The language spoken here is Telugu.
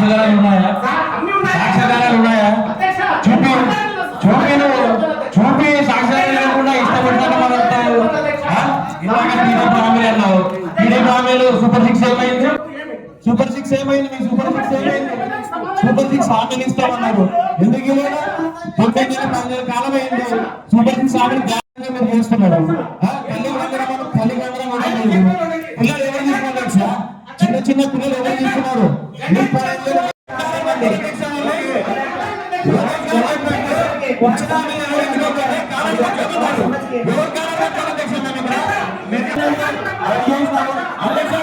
సాక్ష్యాధారాలు ఉన్నాయా? సాక్ష్యాధారాలు ఉన్నాయా? చూపి చూపి చూపి సాక్ష్యాధారాలు లేకుండా ఇష్టపడతాను మాట్లాడతావు. ఇలాగ టీడీపీ హామీలు అన్నావు. టీడీపీ హామీలు సూపర్ సిక్స్ ఏమైంది? సూపర్ సిక్స్ ఏమైంది? మీ సూపర్ సిక్స్ ఏమైంది? సూపర్ సిక్స్ హామీలు ఇస్తామన్నారు. ఎందుకు ఇవ్వలేదు? 9 నెలల 10 నెలల కాలం అయింది. సూపర్ సిక్స్ హామీలు మీరు చేస్తున్నారు. పిల్లలు ఎవరు తీసుకున్నారు సార్? చిన్న చిన్న పిల్లలు ఎవరు తీసుకున్నారు? అధ్యక్ష